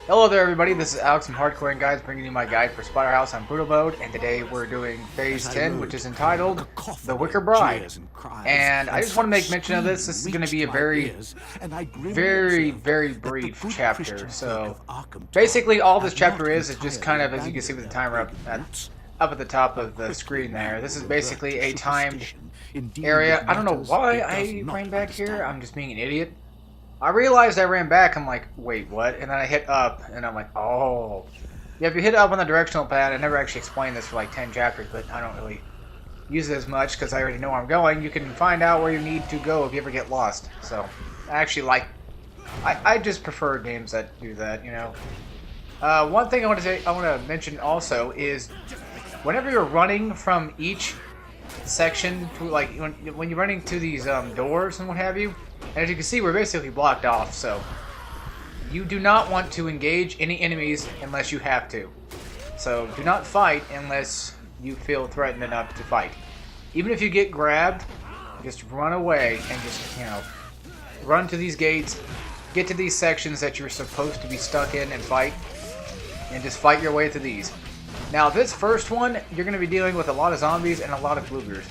Hello there everybody, this is Alex from Hardcore and Guides bringing you my guide for Splatterhouse on Brutal Mode, and today we're doing Phase 10, which is entitled The Wicker Bride. And I just want to make mention of this. This is going to be a very brief chapter. So basically all this chapter is just kind of, as you can see with the timer up at the top of the screen there, this is basically a timed area. I don't know why I ran back here, I'm just being an idiot. I realized I ran back, I'm like, wait, what? And then I hit up, and I'm like, oh. Yeah, if you hit up on the directional pad, I never actually explained this for like 10 chapters, but I don't really use it as much because I already know where I'm going. You can find out where you need to go if you ever get lost. So, I actually like, I just prefer games that do that, you know. One thing I want to mention also is, whenever you're running from each section, to like, when you're running to these doors and what have you, and as you can see, we're basically blocked off, so you do not want to engage any enemies unless you have to. So do not fight unless you feel threatened enough to fight. Even if you get grabbed, just run away and just, you know, run to these gates, get to these sections that you're supposed to be stuck in and fight, and just fight your way through these. Now this first one, you're going to be dealing with a lot of zombies and a lot of bloogers.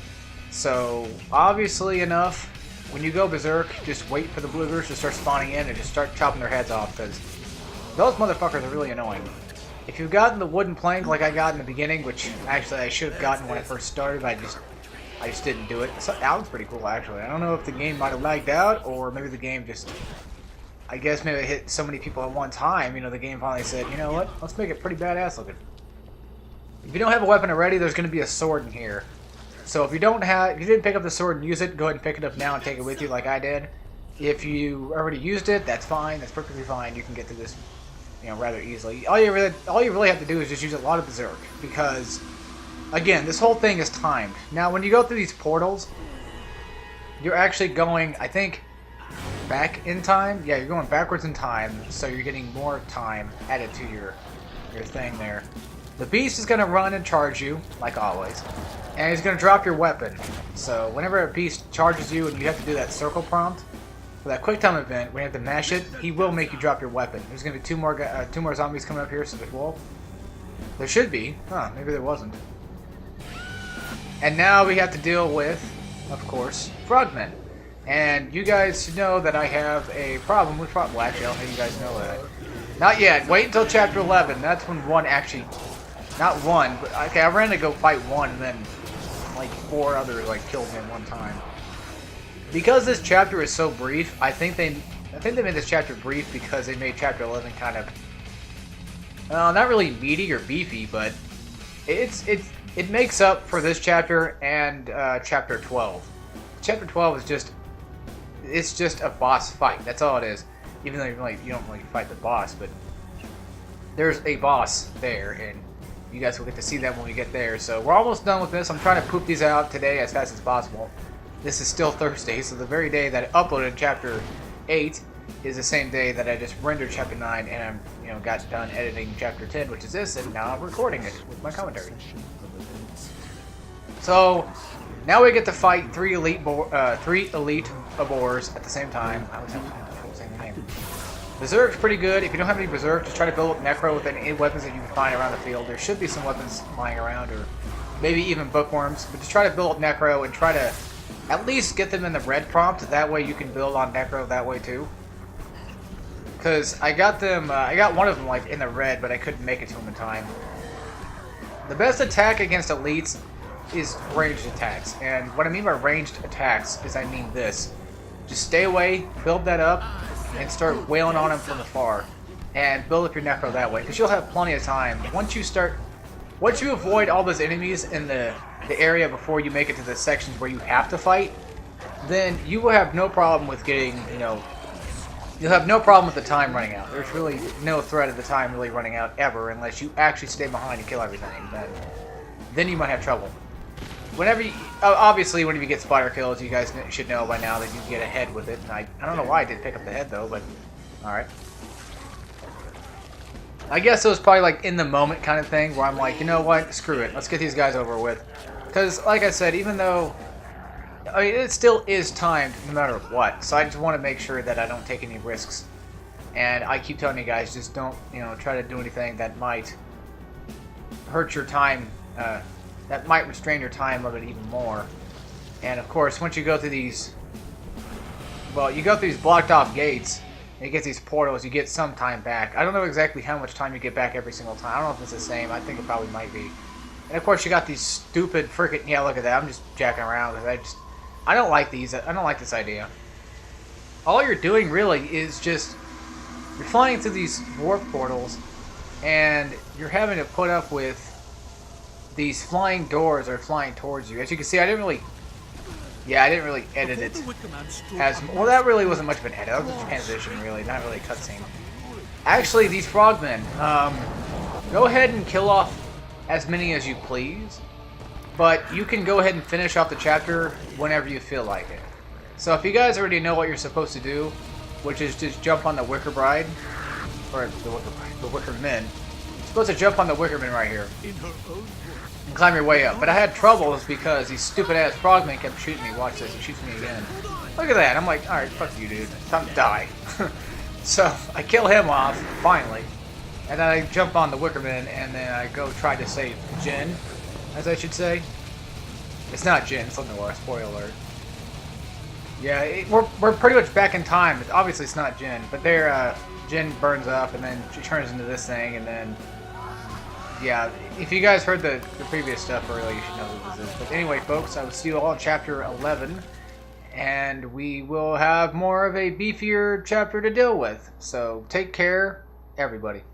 So obviously enough, when you go berserk, just wait for the bloogers to start spawning in and just start chopping their heads off, because those motherfuckers are really annoying. If you've gotten the wooden plank like I got in the beginning, which actually I should have gotten when I first started, but I just didn't do it. So, that was pretty cool, actually. I don't know if the game might have lagged out, or maybe the game just, I guess maybe it hit so many people at one time, you know, the game finally said, you know what, let's make it pretty badass looking. If you don't have a weapon already, there's going to be a sword in here. So if you didn't pick up the sword and use it, go ahead and pick it up now and take it with you like I did. If you already used it, that's fine. That's perfectly fine. You can get through this, you know, rather easily. All you really have to do is just use a lot of berserk, because again, this whole thing is timed. Now, when you go through these portals, you're actually going, I think, back in time. Yeah, you're going backwards in time, so you're getting more time added to your thing there. The beast is going to run and charge you, like always, and he's going to drop your weapon. So whenever a beast charges you and you have to do that circle prompt for that quick time event, when you have to mash it, he will make you drop your weapon. There's going to be two more zombies coming up here, so there's wolf. There should be. Huh, maybe there wasn't. And now we have to deal with, of course, frogmen. And you guys know that I have a problem with frogmen. Well, actually, I don't think you guys know that. Not yet. Wait until chapter 11. That's when one actually... Not one, but okay, I ran to go fight one, and then like 4 others like killed me in one time. Because this chapter is so brief, I think they made this chapter brief because they made chapter 11 kind of not really meaty or beefy, but it makes up for this chapter and chapter 12. Chapter 12 is just a boss fight. That's all it is. Even though you don't really fight the boss, but there's a boss there, and you guys will get to see them when we get there. So we're almost done with this. I'm trying to poop these out today as fast as possible. This is still Thursday, so the very day that I uploaded chapter 8 is the same day that I just rendered chapter 9, and I'm got done editing chapter 10, which is this, and now I'm recording it with my commentary. So now we get to fight 3 elite boars at the same time. I was saying the name. Berserk's pretty good. If you don't have any Berserk, just try to build up Necro with any weapons that you can find around the field. There should be some weapons lying around, or maybe even bookworms. But just try to build up Necro and try to at least get them in the red prompt. That way you can build on Necro that way too. Because I got them, I got one of them like in the red, but I couldn't make it to them in time. The best attack against elites is ranged attacks. And what I mean by ranged attacks is I mean this. Just stay away, build that up, and start wailing on them from afar, and build up your Necro that way, because you'll have plenty of time. Once you avoid all those enemies in the area before you make it to the sections where you have to fight, then you will have no problem with getting, you'll have no problem with the time running out. There's really no threat of the time really running out ever, unless you actually stay behind and kill everything. Then you might have trouble. Obviously, whenever you get spider kills, you guys should know by now that you get ahead with it. And I don't know why I did pick up the head though, but alright. I guess it was probably like in the moment kind of thing where I'm like, you know what, screw it, let's get these guys over with. Because like I said, even though it still is timed no matter what, so I just want to make sure that I don't take any risks And I keep telling you guys, just don't, you know, try to do anything that might hurt your time, that might restrain your time of it even more. And of course, once you go through these, well, you go through these blocked off gates, and you get these portals, you get some time back. I don't know exactly how much time you get back every single time. I don't know if it's the same. I think it probably might be. And of course, you got these stupid freaking, yeah, look at that. I'm just jacking around because I don't like these. I don't like this idea. All you're doing really is just, you're flying through these warp portals, and you're having to put up with these flying doors that are flying towards you. As you can see, I didn't really edit it as well. That really wasn't much of an edit. That was a transition, really, not really a cutscene. Actually, these frogmen, go ahead and kill off as many as you please, but you can go ahead and finish off the chapter whenever you feel like it. So if you guys already know what you're supposed to do, which is just jump on the Wicker Bride, or the Wicker Men, you're supposed to jump on the Wicker Men right here and climb your way up. But I had troubles because these stupid ass frogmen kept shooting me. Watch this, he shoots me again. Look at that. I'm like, alright, fuck you, dude. Time to die. So I kill him off, finally. And then I jump on the Wickerman, and then I go try to save Jin, as I should say. It's not Jin, it's Lenore, spoiler alert. Yeah, we're pretty much back in time. Obviously it's not Jin, but there, Jin burns up, and then she turns into this thing, and then... Yeah, if you guys heard the previous stuff earlier, you should know who this is. But anyway, folks, I will see you all in Chapter 11, and we will have more of a beefier chapter to deal with. So take care, everybody.